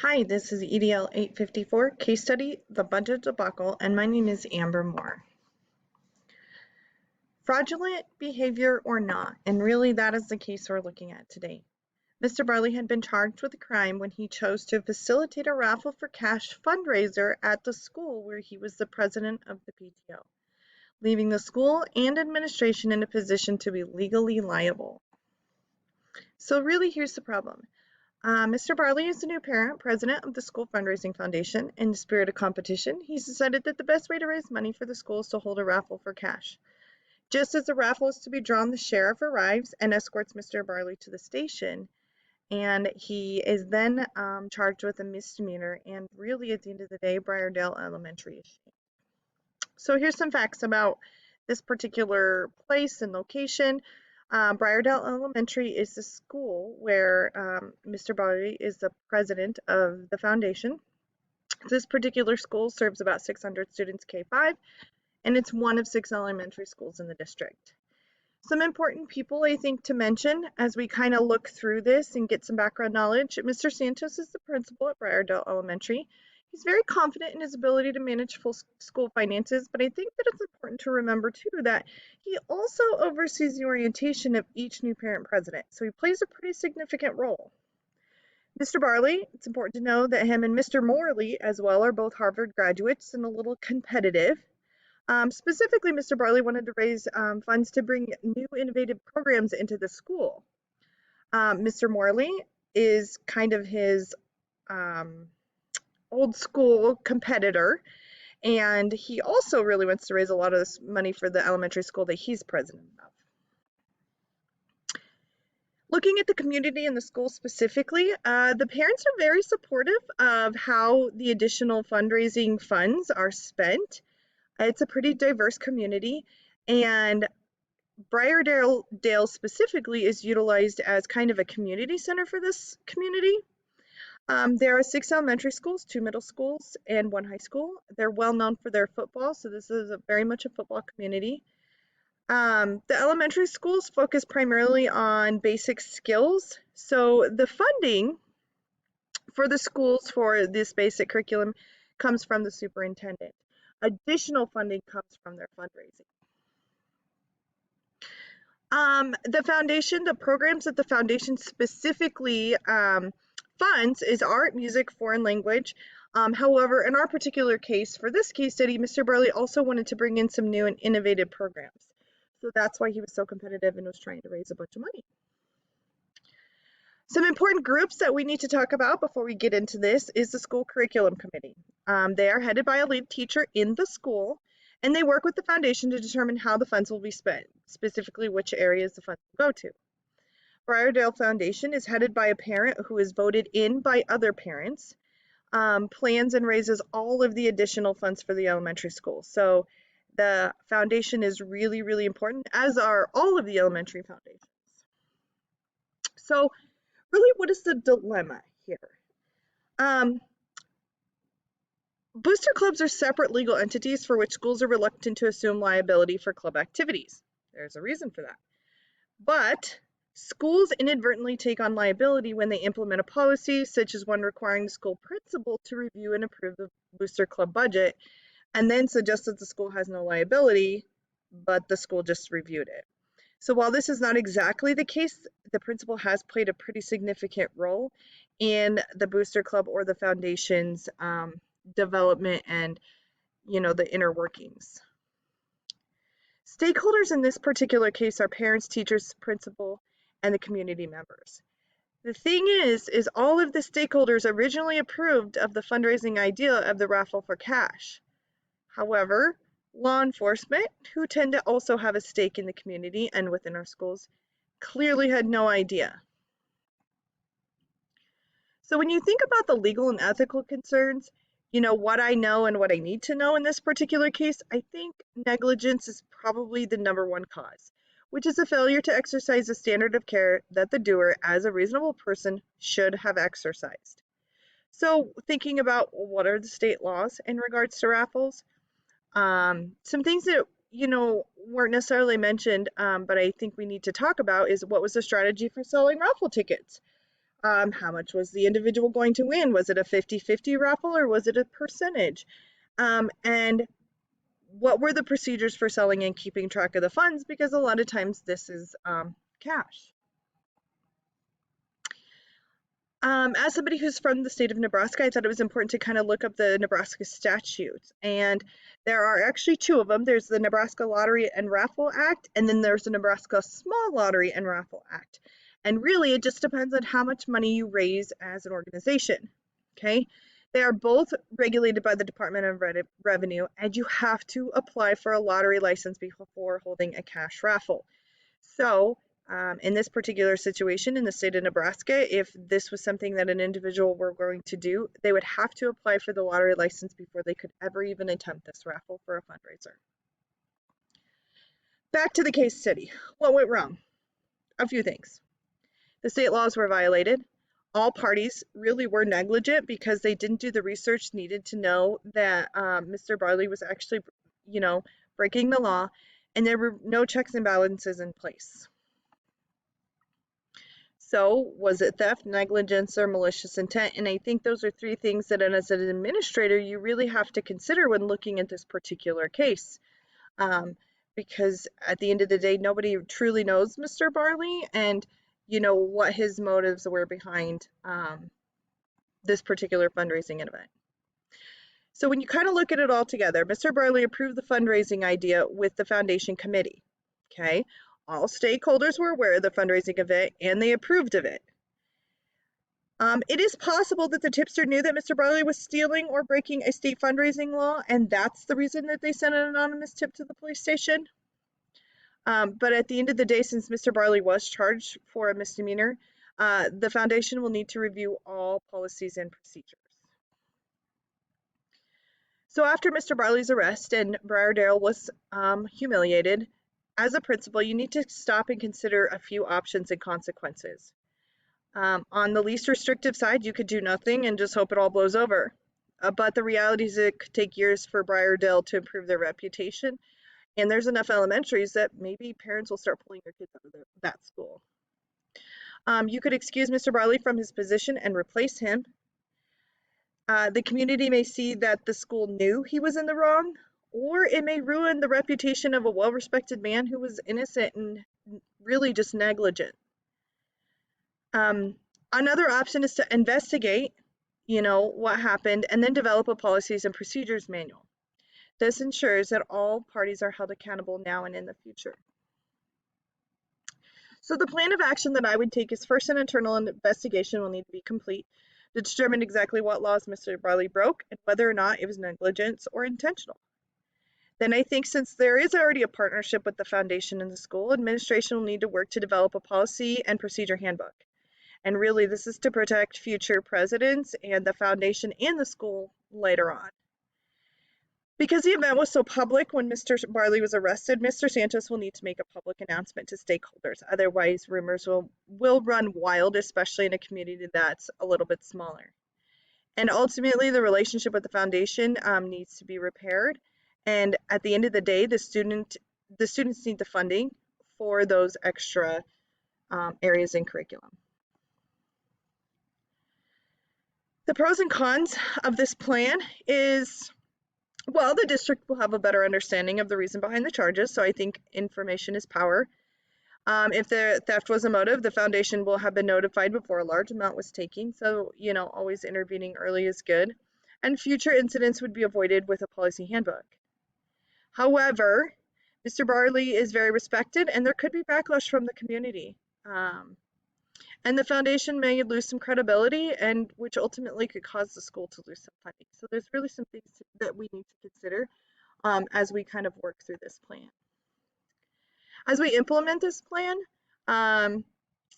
Hi, this is EDL 854 case study, the budget debacle, and my name is Amber Moore. Fraudulent behavior or not, and really that is the case we're looking at today. Mr. Barley had been charged with a crime when he chose to facilitate a raffle for cash fundraiser at the school where he was the president of the PTO, leaving the school and administration in a position to be legally liable. So really here's the problem. Mr. Barley is the new parent, president of the school fundraising foundation. In the spirit of competition, he's decided that the best way to raise money for the school is to hold a raffle for cash. Just as the raffle is to be drawn, the sheriff arrives and escorts Mr. Barley to the station, and he is then charged with a misdemeanor, and really at the end of the day, Briardale Elementary is shamed. So here's some facts about this particular place and location. Briardale Elementary is the school where Mr. Barley is the president of the foundation. This particular school serves about 600 students K-5, and it's one of 6 elementary schools in the district. Some important people I think to mention as we kind of look through this and get some background knowledge. Mr. Santos is the principal at Briardale Elementary. He's very confident in his ability to manage full school finances, but I think that it's important to remember too that he also oversees the orientation of each new parent president, so he plays a pretty significant role. Mr. Barley, it's important to know that him and Mr. Morley as well are both Harvard graduates and a little competitive. Specifically, Mr. Barley wanted to raise funds to bring new innovative programs into the school. Mr. Morley is kind of his old school competitor, and he also really wants to raise a lot of this money for the elementary school that he's president of. Looking at the community and the school specifically, the parents are very supportive of how the additional fundraising funds are spent. It's a pretty diverse community, and Briardale specifically is utilized as kind of a community center for this community. There are 6 elementary schools, 2 middle schools, and 1 high school. They're well known for their football, so this is very much a football community. The elementary schools focus primarily on basic skills, so the funding for the schools for this basic curriculum comes from the superintendent. Additional funding comes from their fundraising. The foundation, the programs that the foundation specifically funds is art, music, foreign language. However, in our particular case, for this case study, Mr. Barley also wanted to bring in some new and innovative programs. So that's why he was so competitive and was trying to raise a bunch of money. Some important groups that we need to talk about before we get into this is the school curriculum committee. They are headed by a lead teacher in the school, and they work with the foundation to determine how the funds will be spent, specifically which areas the funds will go to. Briardale Foundation is headed by a parent who is voted in by other parents, plans and raises all of the additional funds for the elementary school. So the foundation is really, really important, as are all of the elementary foundations. So really, what is the dilemma here? Booster clubs are separate legal entities for which schools are reluctant to assume liability for club activities. There's a reason for that. But schools inadvertently take on liability when they implement a policy, such as one requiring the school principal to review and approve the booster club budget, and then suggest that the school has no liability, but the school just reviewed it. So while this is not exactly the case, the principal has played a pretty significant role in the booster club or the foundation's development and, the inner workings. Stakeholders in this particular case are parents, teachers, principal, and the community members. The thing is all of the stakeholders originally approved of the fundraising idea of the raffle for cash. However, law enforcement, who tend to also have a stake in the community and within our schools, clearly had no idea. So when you think about the legal and ethical concerns, what I know and what I need to know in this particular case, I think negligence is probably the #1 cause, which is a failure to exercise the standard of care that the doer, as a reasonable person, should have exercised. So thinking about what are the state laws in regards to raffles, some things that weren't necessarily mentioned, but I think we need to talk about is what was the strategy for selling raffle tickets. How much was the individual going to win? Was it a 50-50 raffle or was it a percentage? And what were the procedures for selling and keeping track of the funds? Because a lot of times this is cash. As somebody who's from the state of Nebraska, I thought it was important to kind of look up the Nebraska statutes. And there are actually two of them. There's the Nebraska Lottery and Raffle Act, and then there's the Nebraska Small Lottery and Raffle Act. And really, it just depends on how much money you raise as an organization. Okay? They are both regulated by the Department of Revenue, and you have to apply for a lottery license before holding a cash raffle. So, in this particular situation in the state of Nebraska, if this was something that an individual were going to do, they would have to apply for the lottery license before they could ever even attempt this raffle for a fundraiser. Back to the case study. What went wrong? A few things. The state laws were violated. All parties really were negligent because they didn't do the research needed to know that Mr. Barley was actually, breaking the law, and there were no checks and balances in place. So, was it theft, negligence, or malicious intent? And I think those are three things that, as an administrator, you really have to consider when looking at this particular case. Because at the end of the day, nobody truly knows Mr. Barley and, what his motives were behind this particular fundraising event. So when you kind of look at it all together, Mr. Barley approved the fundraising idea with the foundation committee. Okay, all stakeholders were aware of the fundraising event and they approved of it. It is possible that the tipster knew that Mr. Barley was stealing or breaking a state fundraising law, and that's the reason that they sent an anonymous tip to the police station. But at the end of the day, since Mr. Barley was charged for a misdemeanor, the foundation will need to review all policies and procedures. So after Mr. Barley's arrest and Briardale was humiliated, as a principal, you need to stop and consider a few options and consequences. On the least restrictive side, you could do nothing and just hope it all blows over. But the reality is it could take years for Briardale to improve their reputation. And there's enough elementaries that maybe parents will start pulling their kids out of that school. You could excuse Mr. Barley from his position and replace him. The community may see that the school knew he was in the wrong, or it may ruin the reputation of a well-respected man who was innocent and really just negligent. Another option is to investigate, what happened and then develop a policies and procedures manual. This ensures that all parties are held accountable now and in the future. So the plan of action that I would take is first an internal investigation will need to be complete to determine exactly what laws Mr. Barley broke and whether or not it was negligence or intentional. Then I think since there is already a partnership with the foundation and the school, administration will need to work to develop a policy and procedure handbook. And really, this is to protect future presidents and the foundation and the school later on. Because the event was so public when Mr. Barley was arrested, Mr. Santos will need to make a public announcement to stakeholders. Otherwise, rumors will run wild, especially in a community that's a little bit smaller. And ultimately, the relationship with the foundation needs to be repaired. And at the end of the day, the students need the funding for those extra areas in curriculum. The pros and cons of this plan is, well, the district will have a better understanding of the reason behind the charges, so I think information is power. If the theft was a motive, the foundation will have been notified before a large amount was taken, so, always intervening early is good. And future incidents would be avoided with a policy handbook. However, Mr. Barley is very respected, and there could be backlash from the community. And the foundation may lose some credibility, and which ultimately could cause the school to lose some funding. So there's really some things that we need to consider as we kind of work through this plan. As we implement this plan,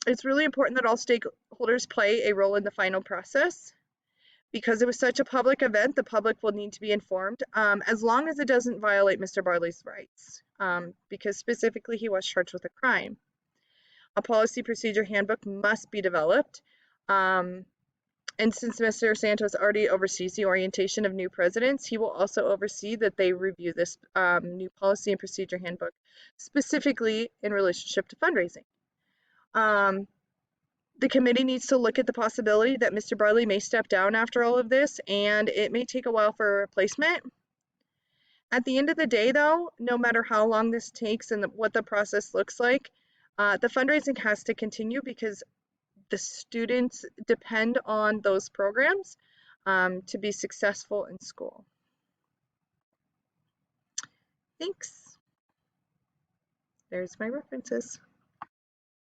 it's really important that all stakeholders play a role in the final process. Because it was such a public event, the public will need to be informed, as long as it doesn't violate Mr. Barley's rights, because specifically he was charged with a crime. A policy procedure handbook must be developed. And since Mr. Santos already oversees the orientation of new presidents, he will also oversee that they review this new policy and procedure handbook, specifically in relationship to fundraising. The committee needs to look at the possibility that Mr. Barley may step down after all of this, and it may take a while for a replacement. At the end of the day, though, no matter how long this takes and what the process looks like, the fundraising has to continue because the students depend on those programs to be successful in school. Thanks. There's my references.